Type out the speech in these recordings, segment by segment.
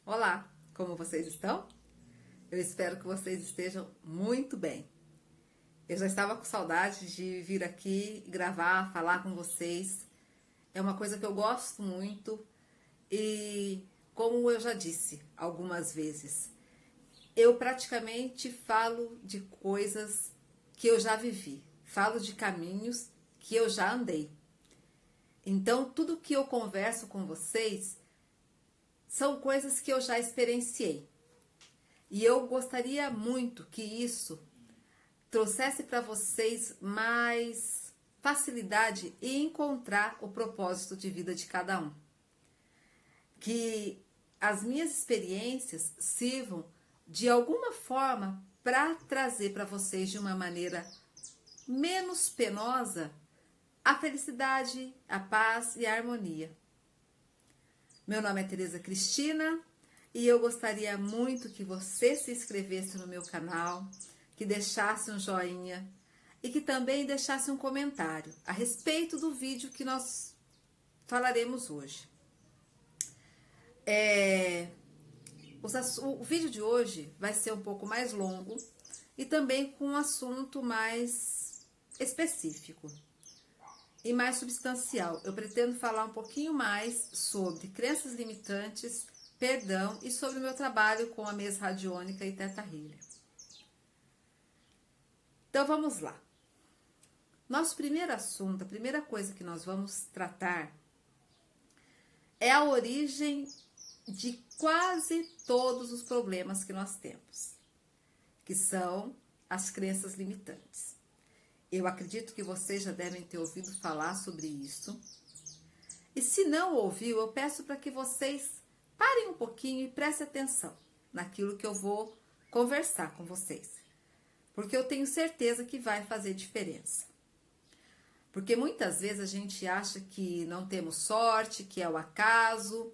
Olá, como vocês estão? Eu espero que vocês estejam muito bem. Eu já estava com saudade de vir aqui gravar, falar com vocês. É uma coisa que eu gosto muito e, como eu já disse algumas vezes, eu praticamente falo de coisas que eu já vivi, falo de caminhos que eu já andei. Então, tudo que eu converso com vocês são coisas que eu já experienciei. E eu gostaria muito que isso trouxesse para vocês mais facilidade em encontrar o propósito de vida de cada um. Que as minhas experiências sirvam de alguma forma para trazer para vocês de uma maneira menos penosa a felicidade, a paz e a harmonia. Meu nome é Tereza Cristina e eu gostaria muito que você se inscrevesse no meu canal, que deixasse um joinha e que também deixasse um comentário a respeito do vídeo que nós falaremos hoje. O vídeo de hoje vai ser um pouco mais longo e também com um assunto mais específico e mais substancial. Eu pretendo falar um pouquinho mais sobre crenças limitantes, perdão e sobre o meu trabalho com a mesa radiônica e Theta Healer. Então vamos lá. Nosso primeiro assunto, a primeira coisa que nós vamos tratar é a origem de quase todos os problemas que nós temos, que são as crenças limitantes. Eu acredito que vocês já devem ter ouvido falar sobre isso. E se não ouviu, eu peço para que vocês parem um pouquinho e prestem atenção naquilo que eu vou conversar com vocês. Porque eu tenho certeza que vai fazer diferença. Porque muitas vezes a gente acha que não temos sorte, que é o acaso,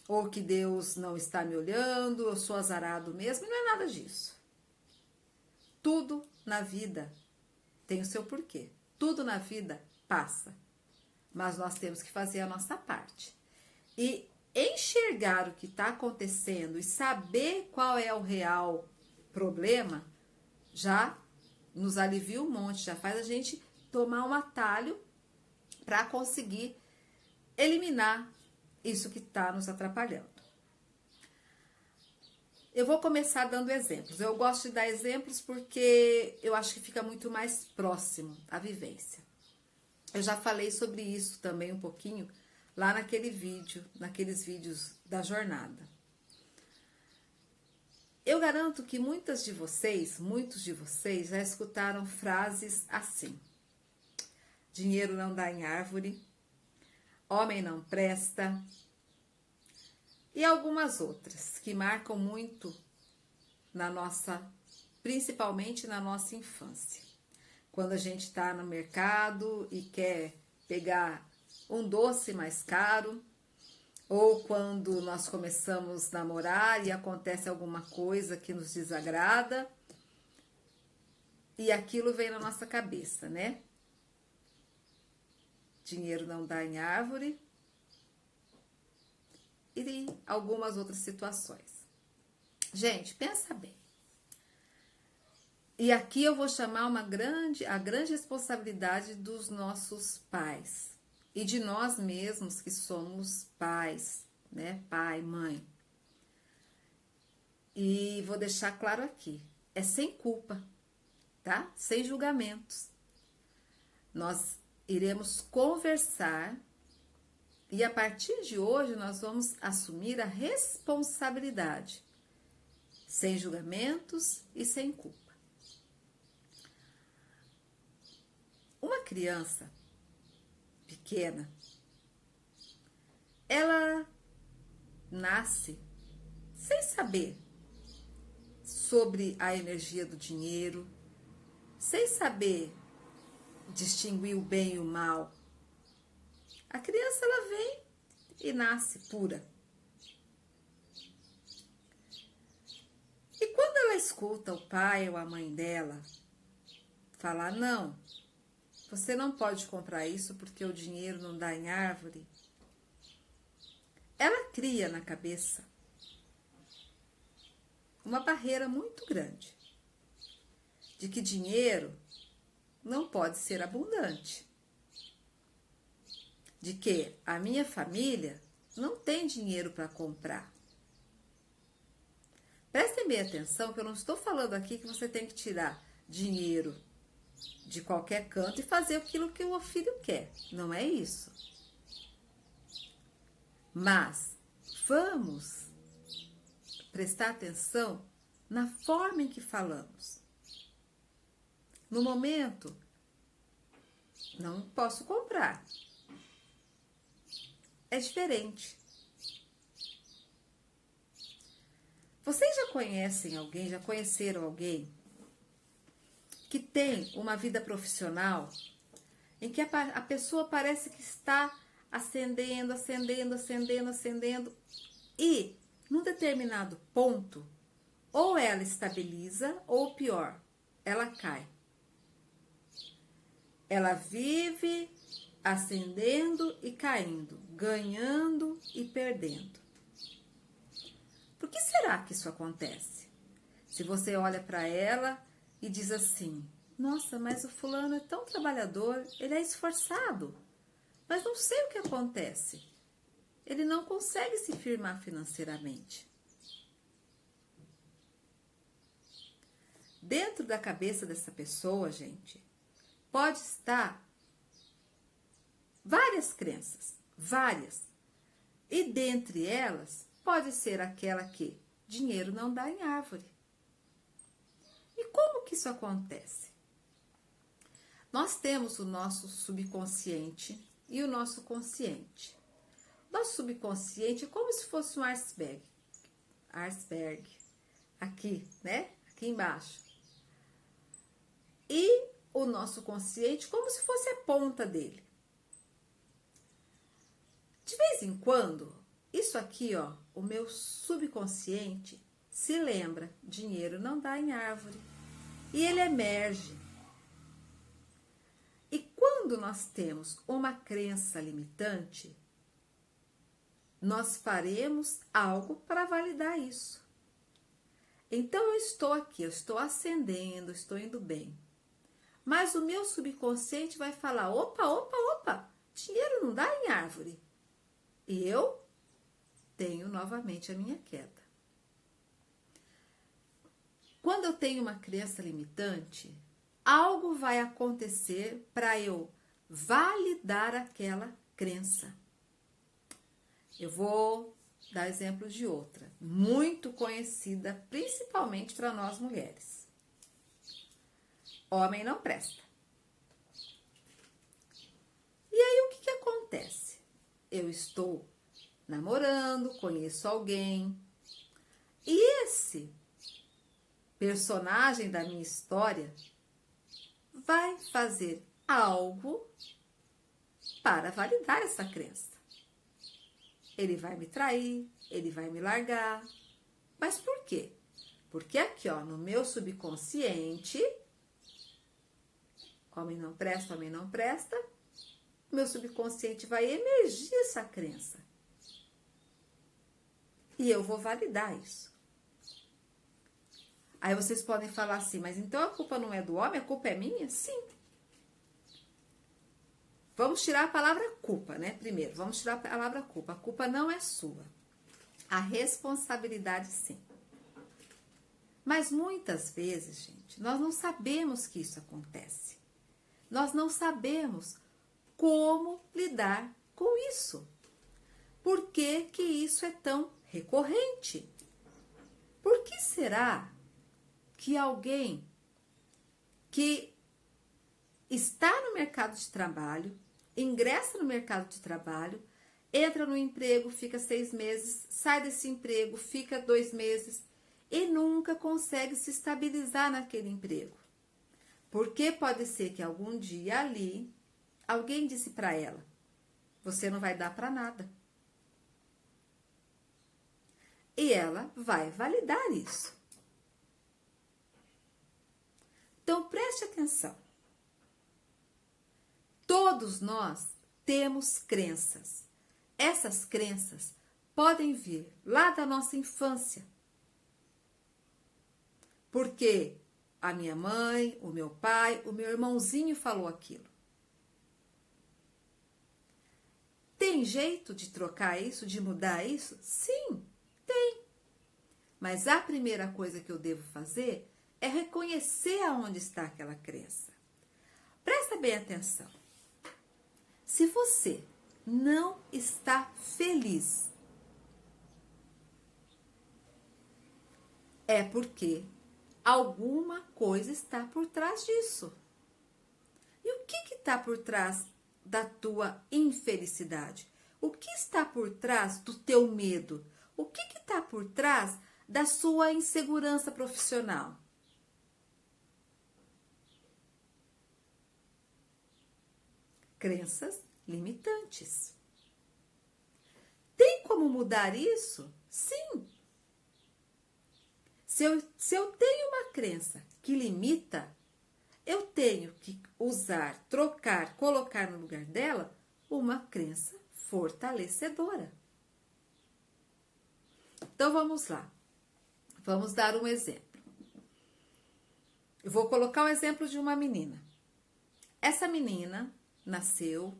ou que Deus não está me olhando, eu sou azarado mesmo, e não é nada disso. Tudo na vida tem o seu porquê. Tudo na vida passa. Mas nós temos que fazer a nossa parte. E enxergar o que está acontecendo e saber qual é o real problema, já nos alivia um monte, já faz a gente tomar um atalho para conseguir eliminar isso que está nos atrapalhando. Eu vou começar dando exemplos. Eu gosto de dar exemplos porque eu acho que fica muito mais próximo à vivência. Eu já falei sobre isso também um pouquinho lá naqueles vídeos da jornada. Eu garanto que muitos de vocês já escutaram frases assim: dinheiro não dá em árvore, homem não presta, e algumas outras que marcam muito principalmente na nossa infância. Quando a gente está no mercado e quer pegar um doce mais caro, ou quando nós começamos a namorar e acontece alguma coisa que nos desagrada, e aquilo vem na nossa cabeça, né? Dinheiro não dá em árvore, e algumas outras situações. Gente, pensa bem. E aqui eu vou chamar a grande responsabilidade dos nossos pais e de nós mesmos que somos pais, né? Pai, mãe. E vou deixar claro aqui, é sem culpa, tá? Sem julgamentos. Nós iremos conversar e a partir de hoje nós vamos assumir a responsabilidade, sem julgamentos e sem culpa. Uma criança pequena, ela nasce sem saber sobre a energia do dinheiro, sem saber distinguir o bem e o mal. A criança, ela vem e nasce pura. E quando ela escuta o pai ou a mãe dela falar: não, você não pode comprar isso porque o dinheiro não dá em árvore, ela cria na cabeça uma barreira muito grande de que dinheiro não pode ser abundante, de que a minha família não tem dinheiro para comprar. Prestem bem atenção que eu não estou falando aqui que você tem que tirar dinheiro de qualquer canto e fazer aquilo que o filho quer. Não é isso. Mas vamos prestar atenção na forma em que falamos. No momento, não posso comprar. É diferente. Vocês já conhecem alguém, já conheceram alguém que tem uma vida profissional em que a pessoa parece que está ascendendo e num determinado ponto ou ela estabiliza ou pior, ela cai. Ela vive ascendendo e caindo, ganhando e perdendo. Por que será que isso acontece? Se você olha para ela e diz assim, nossa, mas o fulano é tão trabalhador, ele é esforçado, mas não sei o que acontece. Ele não consegue se firmar financeiramente. Dentro da cabeça dessa pessoa, gente, pode estar várias crenças, várias. E dentre elas, pode ser aquela que dinheiro não dá em árvore. E como que isso acontece? Nós temos o nosso subconsciente e o nosso consciente. Nosso subconsciente é como se fosse um iceberg. Aqui, né? Aqui embaixo. E o nosso consciente como se fosse a ponta dele. De vez em quando, isso aqui, ó, o meu subconsciente se lembra, dinheiro não dá em árvore. E ele emerge. E quando nós temos uma crença limitante, nós faremos algo para validar isso. Então eu estou aqui, eu estou ascendendo, estou indo bem. Mas o meu subconsciente vai falar, opa, dinheiro não dá em árvore. E eu tenho novamente a minha queda. Quando eu tenho uma crença limitante, algo vai acontecer para eu validar aquela crença. Eu vou dar exemplo de outra, muito conhecida, principalmente para nós mulheres. Homem não presta. E aí o que acontece? Eu estou namorando, conheço alguém, e esse personagem da minha história vai fazer algo para validar essa crença. Ele vai me trair, ele vai me largar. Mas por quê? Porque aqui, ó, no meu subconsciente, homem não presta, meu subconsciente vai emergir essa crença. E eu vou validar isso. Aí vocês podem falar assim, mas então a culpa não é do homem, a culpa é minha? Sim. Vamos tirar a palavra culpa, né? Primeiro, vamos tirar a palavra culpa. A culpa não é sua. A responsabilidade, sim. Mas muitas vezes, gente, nós não sabemos que isso acontece. Nós não sabemos como lidar com isso. Por que que isso é tão recorrente? Por que será que alguém que está no mercado de trabalho, ingressa no mercado de trabalho, entra no emprego, fica 6 meses, sai desse emprego, fica 2 meses e nunca consegue se estabilizar naquele emprego? Porque pode ser que algum dia ali, alguém disse para ela, você não vai dar para nada. E ela vai validar isso. Então, preste atenção. Todos nós temos crenças. Essas crenças podem vir lá da nossa infância. porque a minha mãe, o meu pai, o meu irmãozinho falou aquilo. Tem jeito de trocar isso, de mudar isso? Sim, tem. Mas a primeira coisa que eu devo fazer é reconhecer aonde está aquela crença. Presta bem atenção. Se você não está feliz, é porque alguma coisa está por trás disso. E o que está por trás da tua infelicidade? O que está por trás do teu medo? O que está por trás da sua insegurança profissional? Crenças limitantes. Tem como mudar isso? Sim. Se eu tenho uma crença que limita, eu tenho que usar, trocar, colocar no lugar dela uma crença fortalecedora. Então vamos lá. Vamos dar um exemplo. Eu vou colocar o exemplo de uma menina. Essa menina nasceu.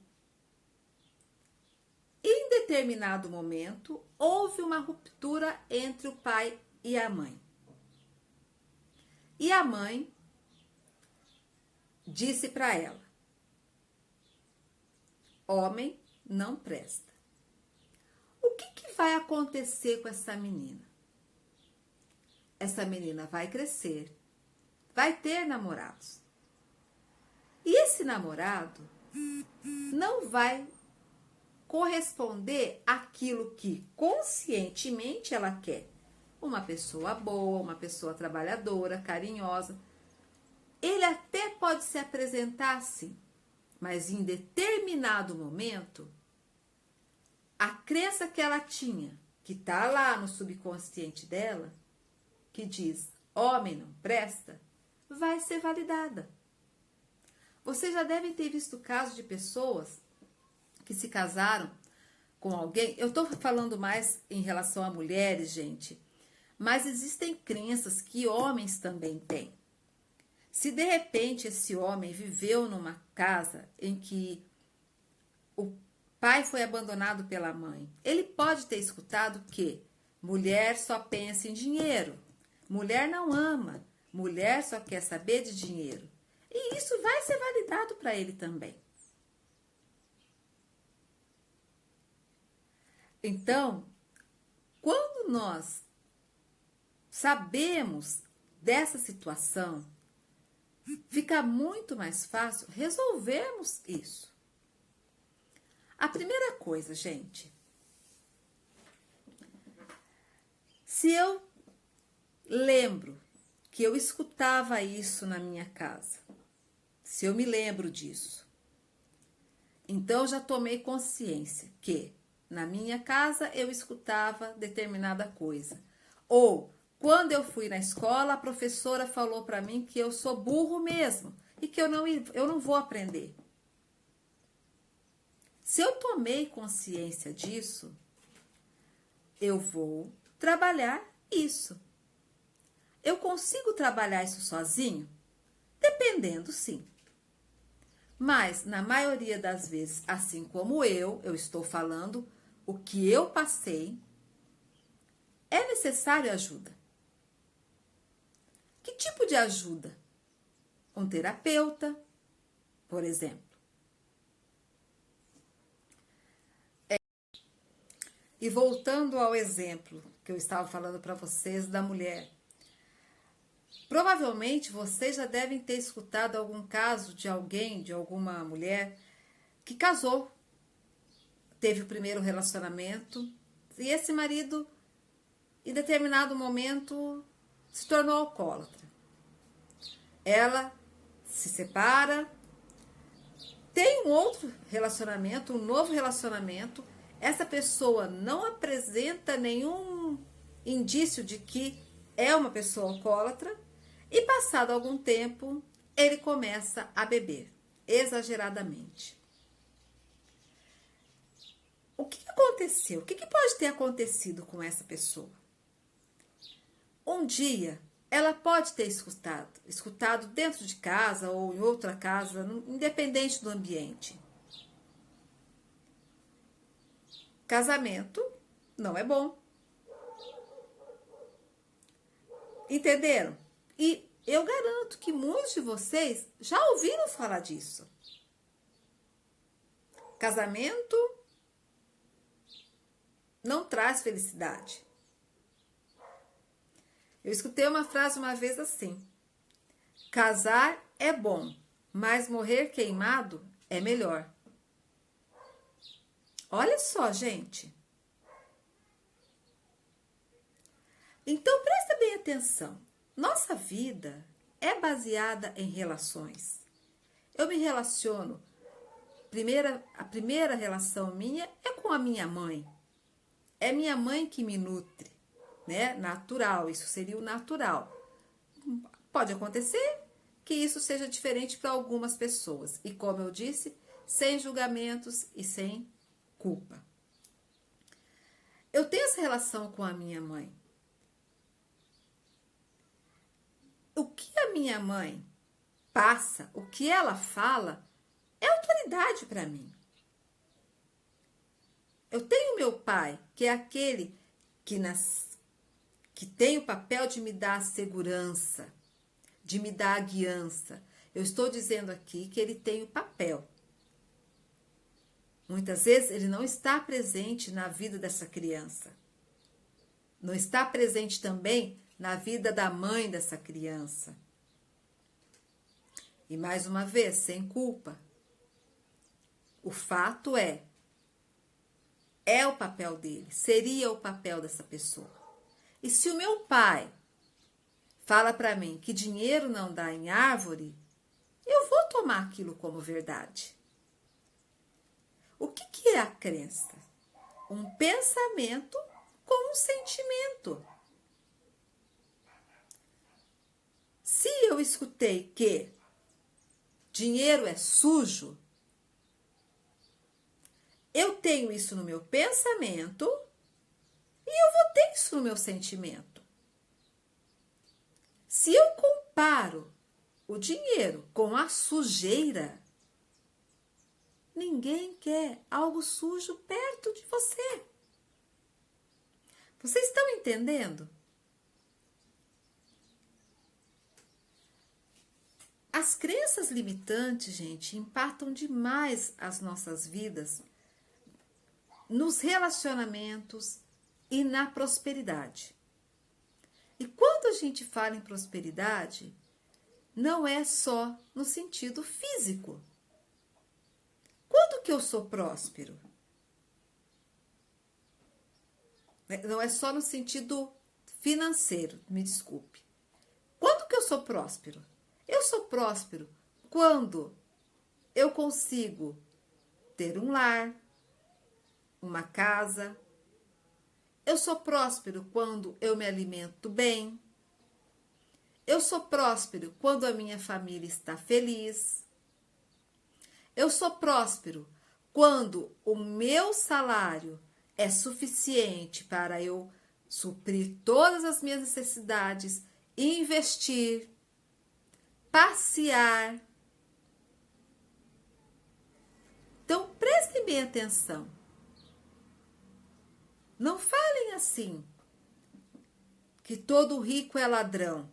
Em determinado momento, houve uma ruptura entre o pai e a mãe. E a mãe disse para ela: homem não presta. O que vai acontecer com essa menina? Essa menina vai crescer, vai ter namorados. E esse namorado não vai corresponder àquilo que conscientemente ela quer. Uma pessoa boa, uma pessoa trabalhadora, carinhosa. Ele até pode se apresentar assim, mas em determinado momento, a crença que ela tinha, que está lá no subconsciente dela, que diz homem não presta, vai ser validada. Vocês já devem ter visto casos de pessoas que se casaram com alguém. Eu estou falando mais em relação a mulheres, gente, mas existem crenças que homens também têm. Se de repente esse homem viveu numa casa em que o pai foi abandonado pela mãe, ele pode ter escutado que mulher só pensa em dinheiro, mulher não ama, mulher só quer saber de dinheiro. E isso vai ser validado para ele também. Então, quando nós sabemos dessa situação, fica muito mais fácil resolvermos isso. A primeira coisa, gente, se eu lembro que eu escutava isso na minha casa, se eu me lembro disso, então eu já tomei consciência que na minha casa eu escutava determinada coisa. Ou quando eu fui na escola, a professora falou para mim que eu sou burro mesmo e que eu não vou aprender. Se eu tomei consciência disso, eu vou trabalhar isso. Eu consigo trabalhar isso sozinho? Dependendo, sim. Mas, na maioria das vezes, assim como eu estou falando o que eu passei, é necessário ajuda. Que tipo de ajuda? Um terapeuta, por exemplo. E voltando ao exemplo que eu estava falando para vocês da mulher. Provavelmente vocês já devem ter escutado algum caso de alguém, de alguma mulher, que casou, teve o primeiro relacionamento, e esse marido, em determinado momento, se tornou alcoólatra. Ela se separa, tem um outro relacionamento, um novo relacionamento. Essa pessoa não apresenta nenhum indício de que é uma pessoa alcoólatra. E passado algum tempo, ele começa a beber, exageradamente. O que aconteceu? O que pode ter acontecido com essa pessoa? Um dia, ela pode ter escutado dentro de casa ou em outra casa, independente do ambiente. Casamento não é bom. Entenderam? E eu garanto que muitos de vocês já ouviram falar disso. Casamento não traz felicidade. Eu escutei uma frase uma vez assim: casar é bom, mas morrer queimado é melhor. Olha só, gente. Então presta bem atenção. Nossa vida é baseada em relações. Eu me relaciono. A primeira relação minha é com a minha mãe. É minha mãe que me nutre, né? Natural, isso seria o natural. Pode acontecer que isso seja diferente para algumas pessoas. E como eu disse, sem julgamentos e sem culpa. Eu tenho essa relação com a minha mãe. O que a minha mãe passa, o que ela fala, é autoridade para mim. Eu tenho meu pai, que é aquele que tem o papel de me dar segurança, de me dar a guiança. Eu estou dizendo aqui que ele tem o papel. Muitas vezes ele não está presente na vida dessa criança. Não está presente também na vida da mãe dessa criança. E mais uma vez, sem culpa. O fato é o papel dele, seria o papel dessa pessoa. E se o meu pai fala para mim que dinheiro não dá em árvore, eu vou tomar aquilo como verdade. O que é a crença? Um pensamento com um sentimento. Se eu escutei que dinheiro é sujo, eu tenho isso no meu pensamento e eu vou ter isso no meu sentimento. Se eu comparo o dinheiro com a sujeira, ninguém quer algo sujo perto de você. Vocês estão entendendo? As crenças limitantes, gente, impactam demais as nossas vidas nos relacionamentos e na prosperidade. E quando a gente fala em prosperidade, não é só no sentido físico. Quando que eu sou próspero? Não é só no sentido financeiro, me desculpe. Quando que eu sou próspero? Eu sou próspero quando eu consigo ter um lar, uma casa. Eu sou próspero quando eu me alimento bem. Eu sou próspero quando a minha família está feliz. Eu sou próspero quando o meu salário é suficiente para eu suprir todas as minhas necessidades, investir, passear. Então, prestem bem atenção. Não falem assim, que todo rico é ladrão.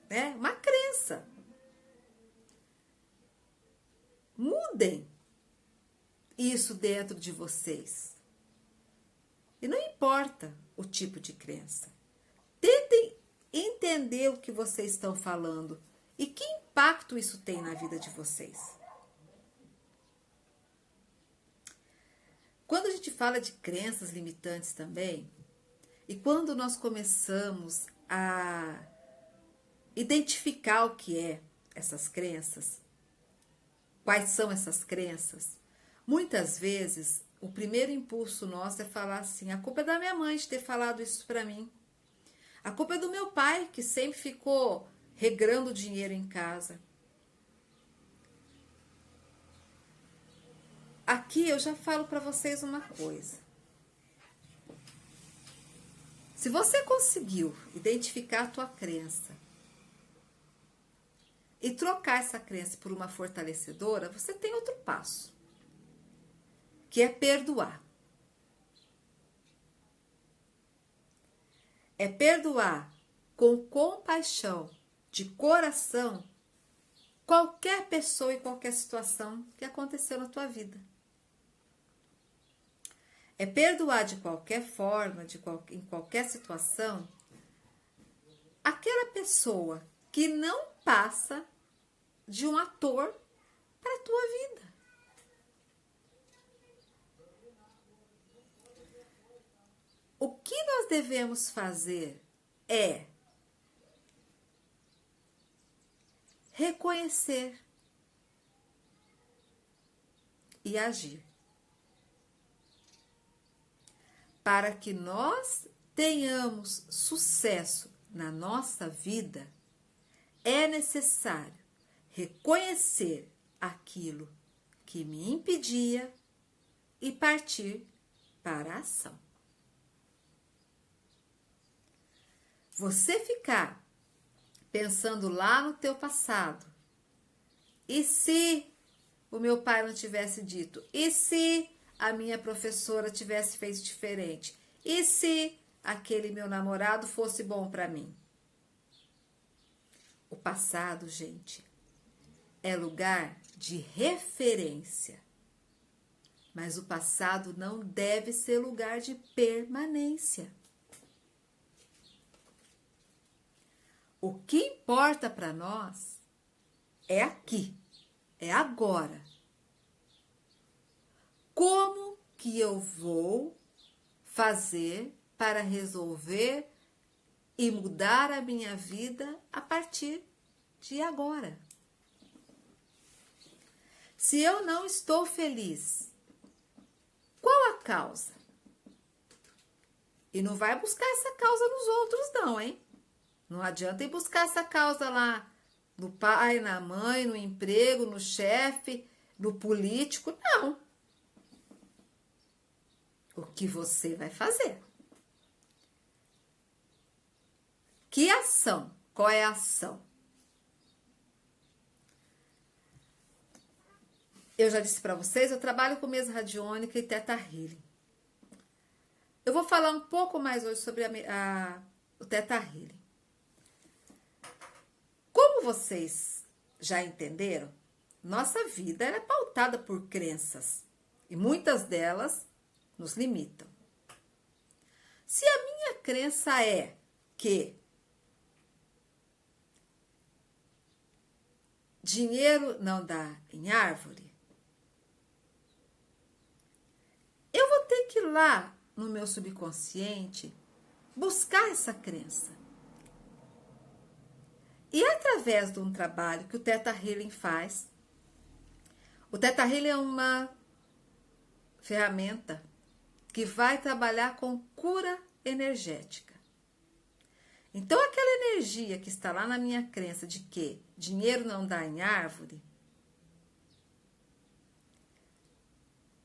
É uma crença. Mudem isso dentro de vocês. E não importa o tipo de crença. Tentem entender o que vocês estão falando e que impacto isso tem na vida de vocês. Quando a gente fala de crenças limitantes também, e quando nós começamos a identificar o que é essas crenças, quais são essas crenças, muitas vezes o primeiro impulso nosso é falar assim: a culpa é da minha mãe de ter falado isso para mim. A culpa é do meu pai, que sempre ficou regrando dinheiro em casa. Aqui eu já falo para vocês uma coisa. Se você conseguiu identificar a tua crença e trocar essa crença por uma fortalecedora, você tem outro passo, que é perdoar. É perdoar com compaixão, de coração, qualquer pessoa e qualquer situação que aconteceu na tua vida. É perdoar de qualquer forma, em qualquer situação, aquela pessoa que não passa de um ator para a tua vida. O que nós devemos fazer é reconhecer e agir. Para que nós tenhamos sucesso na nossa vida, é necessário reconhecer aquilo que me impedia e partir para a ação. Você ficar pensando lá no teu passado, e se o meu pai não tivesse dito, e se a minha professora tivesse feito diferente, e se aquele meu namorado fosse bom para mim? O passado, gente, é lugar de referência, mas o passado não deve ser lugar de permanência. O que importa para nós é aqui, é agora. Como que eu vou fazer para resolver e mudar a minha vida a partir de agora? Se eu não estou feliz, qual a causa? E não vai buscar essa causa nos outros não, hein? Não adianta ir buscar essa causa lá no pai, na mãe, no emprego, no chefe, no político, não. O que você vai fazer? Que ação? Qual é a ação? Eu já disse para vocês, eu trabalho com mesa radiônica e Theta Healing. Eu vou falar um pouco mais hoje sobre o Theta Healing. Como vocês já entenderam, nossa vida é pautada por crenças e muitas delas nos limitam. Se a minha crença é que dinheiro não dá em árvore, eu vou ter que ir lá no meu subconsciente buscar essa crença. E através de um trabalho que o Theta Healing faz, o Theta Healing é uma ferramenta que vai trabalhar com cura energética. Então, aquela energia que está lá na minha crença de que dinheiro não dá em árvore,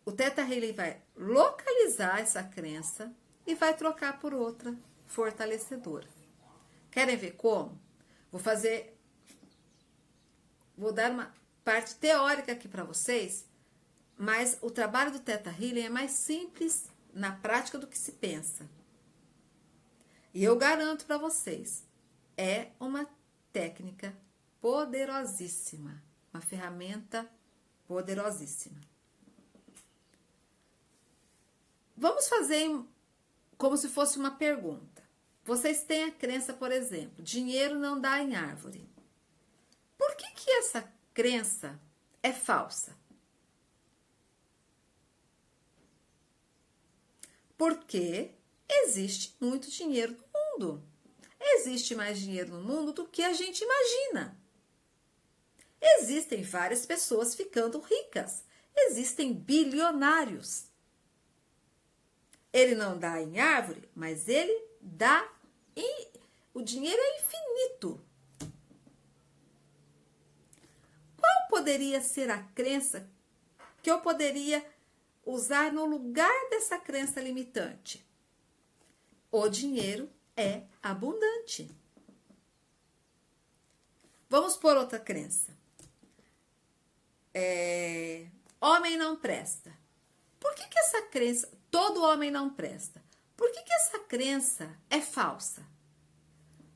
o Theta Healing vai localizar essa crença e vai trocar por outra fortalecedora. Querem ver como? Vou dar uma parte teórica aqui para vocês, mas o trabalho do Theta Healing é mais simples na prática do que se pensa. E eu garanto para vocês, é uma técnica poderosíssima, uma ferramenta poderosíssima. Vamos fazer como se fosse uma pergunta. Vocês têm a crença, por exemplo, dinheiro não dá em árvore. Por que essa crença é falsa? Porque existe muito dinheiro no mundo. Existe mais dinheiro no mundo do que a gente imagina. Existem várias pessoas ficando ricas. Existem bilionários. Ele não dá em árvore, mas ele dá e o dinheiro é infinito. Qual poderia ser a crença que eu poderia usar no lugar dessa crença limitante? o dinheiro é abundante. Vamos por outra crença. Homem não presta. Por que essa crença, todo homem não presta? Por que essa crença é falsa?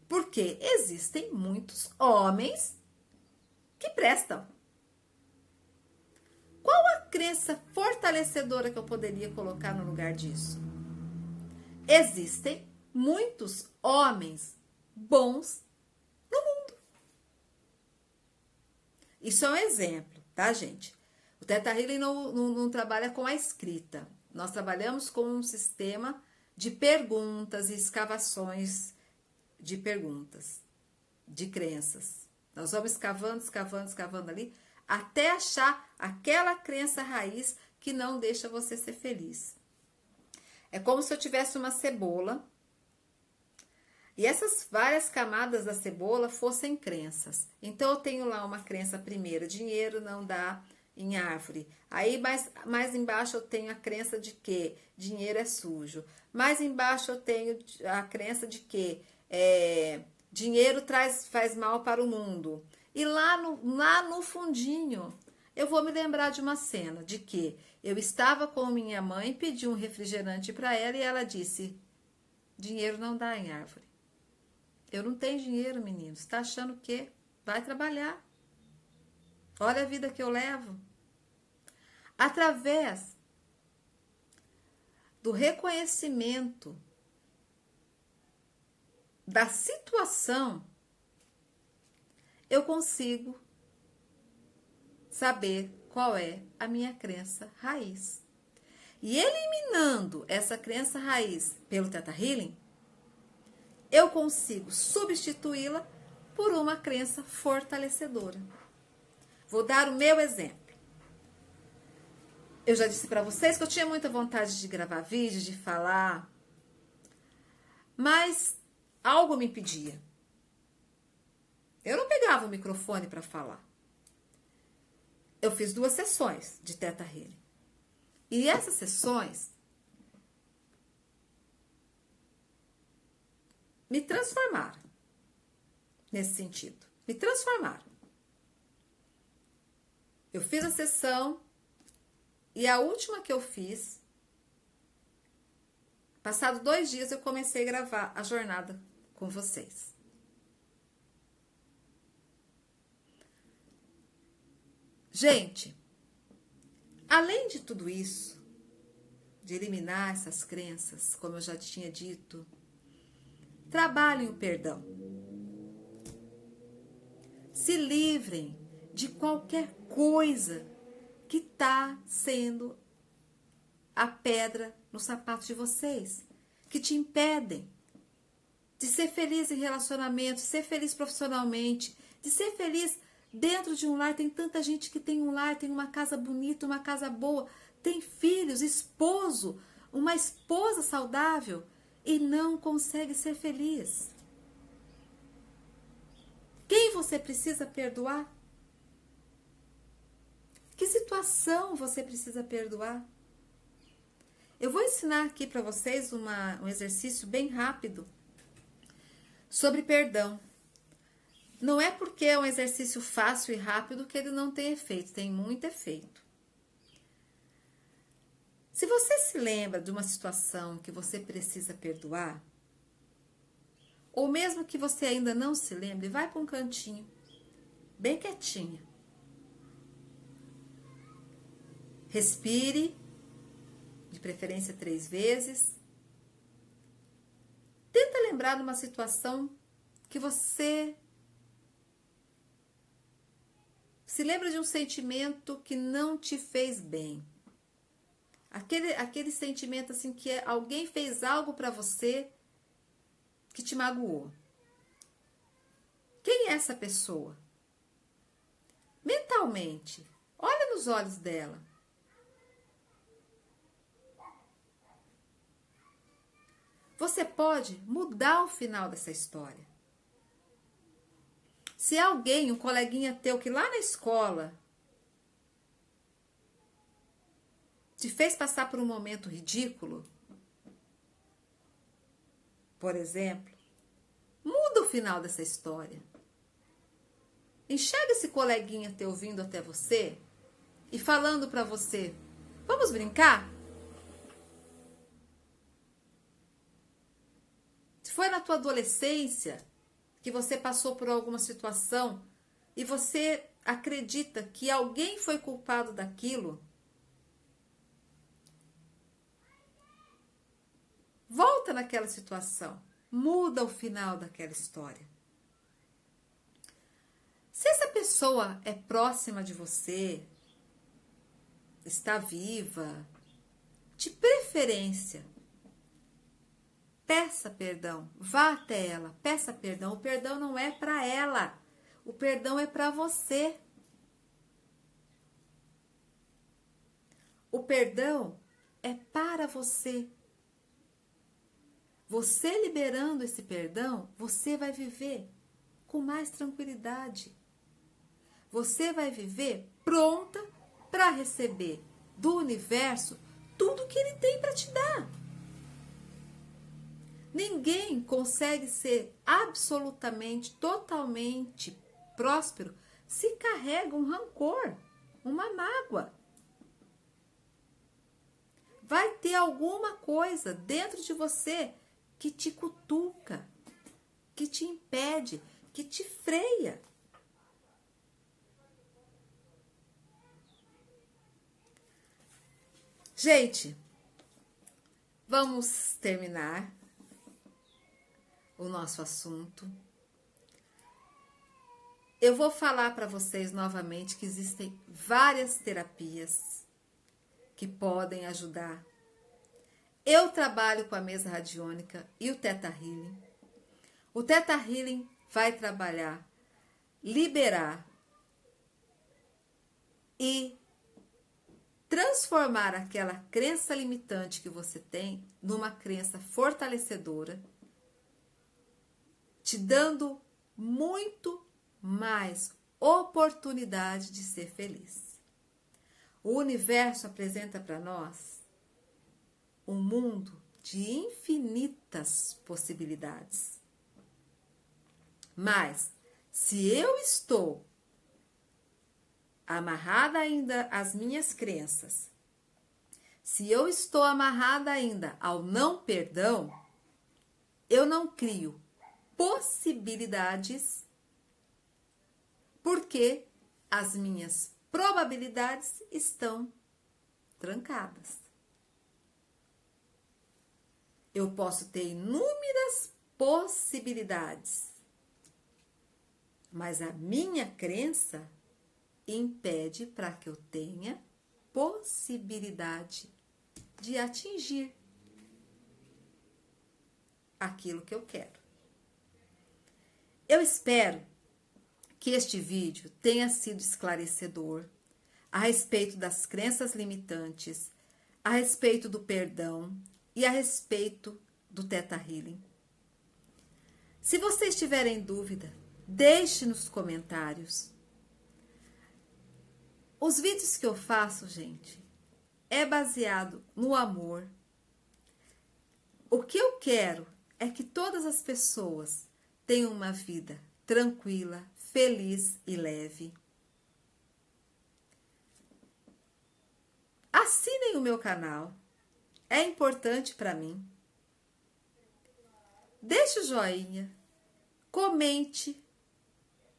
Porque existem muitos homens que prestam. Qual a crença fortalecedora que eu poderia colocar no lugar disso? Existem muitos homens bons no mundo. Isso é um exemplo, tá, gente? O Theta Healing não trabalha com a escrita. Nós trabalhamos com um sistema de perguntas e escavações de perguntas, de crenças. Nós vamos escavando ali, até achar aquela crença raiz que não deixa você ser feliz. É como se eu tivesse uma cebola e essas várias camadas da cebola fossem crenças. Então, eu tenho lá uma crença primeira: dinheiro não dá em árvore. Aí, mais embaixo, eu tenho a crença de que dinheiro é sujo. Mais embaixo, eu tenho a crença de que dinheiro faz mal para o mundo. E lá no fundinho, eu vou me lembrar de uma cena de que eu estava com minha mãe, pedi um refrigerante para ela e ela disse: dinheiro não dá em árvore. Eu não tenho dinheiro, menino. Você está achando o quê? Vai trabalhar. Olha a vida que eu levo. Através do reconhecimento da situação, eu consigo saber qual é a minha crença raiz. E eliminando essa crença raiz pelo Theta Healing, eu consigo substituí-la por uma crença fortalecedora. Vou dar o meu exemplo. Eu já disse para vocês que eu tinha muita vontade de gravar vídeos, de falar, mas algo me impedia. Eu não pegava o microfone para falar. Eu fiz 2 sessões de Theta Healing. E essas sessões me transformaram nesse sentido. Me transformaram. Eu fiz a sessão e a última que eu fiz, passado 2 dias, eu comecei a gravar a jornada com vocês. Gente, além de tudo isso, de eliminar essas crenças, como eu já tinha dito, trabalhem o perdão. Se livrem de qualquer coisa que está sendo a pedra no sapato de vocês, que te impedem de ser feliz em relacionamento, de ser feliz profissionalmente, de ser feliz dentro de um lar. Tem tanta gente que tem um lar, tem uma casa bonita, uma casa boa, tem filhos, esposo, uma esposa saudável e não consegue ser feliz. Quem você precisa perdoar? Que situação você precisa perdoar? Eu vou ensinar aqui para vocês um exercício bem rápido sobre perdão. Não é porque é um exercício fácil e rápido que ele não tem efeito, tem muito efeito. Se você se lembra de uma situação que você precisa perdoar, ou mesmo que você ainda não se lembre, vai para um cantinho, bem quietinha. Respire, de preferência 3 vezes. Tenta lembrar de uma situação que você se lembra de um sentimento que não te fez bem. Aquele sentimento assim que alguém fez algo para você que te magoou. Quem é essa pessoa? Mentalmente, olha nos olhos dela. Você pode mudar o final dessa história. Se alguém, um coleguinha teu que lá na escola te fez passar por um momento ridículo, por exemplo, muda o final dessa história. Enxerga esse coleguinha teu vindo até você e falando para você: vamos brincar? Se foi na tua adolescência que você passou por alguma situação e você acredita que alguém foi culpado daquilo, volta naquela situação, muda o final daquela história. Se essa pessoa é próxima de você, está viva, de preferência, peça perdão, vá até ela, peça perdão. O perdão não é para ela, o perdão é para você. O perdão é para você. Você liberando esse perdão, você vai viver com mais tranquilidade. Você vai viver pronta para receber do universo tudo que ele tem para te dar. Ninguém consegue ser absolutamente, totalmente próspero se carrega um rancor, uma mágoa. Vai ter alguma coisa dentro de você que te cutuca, que te impede, que te freia. Gente, vamos terminar o nosso assunto. Eu vou falar para vocês novamente que existem várias terapias que podem ajudar. Eu trabalho com a mesa radiônica e o Theta Healing. O Theta Healing vai trabalhar, liberar e transformar aquela crença limitante que você tem numa crença fortalecedora, te dando muito mais oportunidade de ser feliz. O universo apresenta para nós um mundo de infinitas possibilidades. Mas, se eu estou amarrada ainda às minhas crenças, se eu estou amarrada ainda ao não perdão, eu não crio possibilidades, porque as minhas probabilidades estão trancadas. Eu posso ter inúmeras possibilidades, mas a minha crença impede para que eu tenha possibilidade de atingir aquilo que eu quero. Eu espero que este vídeo tenha sido esclarecedor a respeito das crenças limitantes, a respeito do perdão e a respeito do Theta Healing. Se vocês tiverem dúvida, deixe nos comentários. Os vídeos que eu faço, gente, é baseado no amor. O que eu quero é que todas as pessoas tenham uma vida tranquila, feliz e leve. Assinem o meu canal, é importante para mim. Deixe o joinha, comente.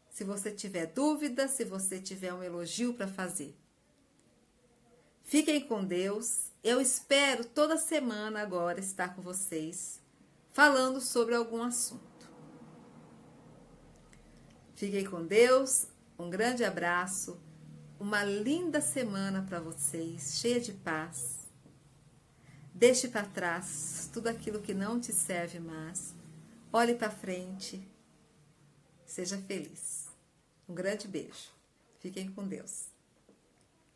Se você tiver dúvida, se você tiver um elogio para fazer. Fiquem com Deus. Eu espero toda semana agora estar com vocês, falando sobre algum assunto. Fiquem com Deus. Um grande abraço. Uma linda semana para vocês, cheia de paz. Deixe para trás tudo aquilo que não te serve mais. Olhe para frente. Seja feliz. Um grande beijo. Fiquem com Deus.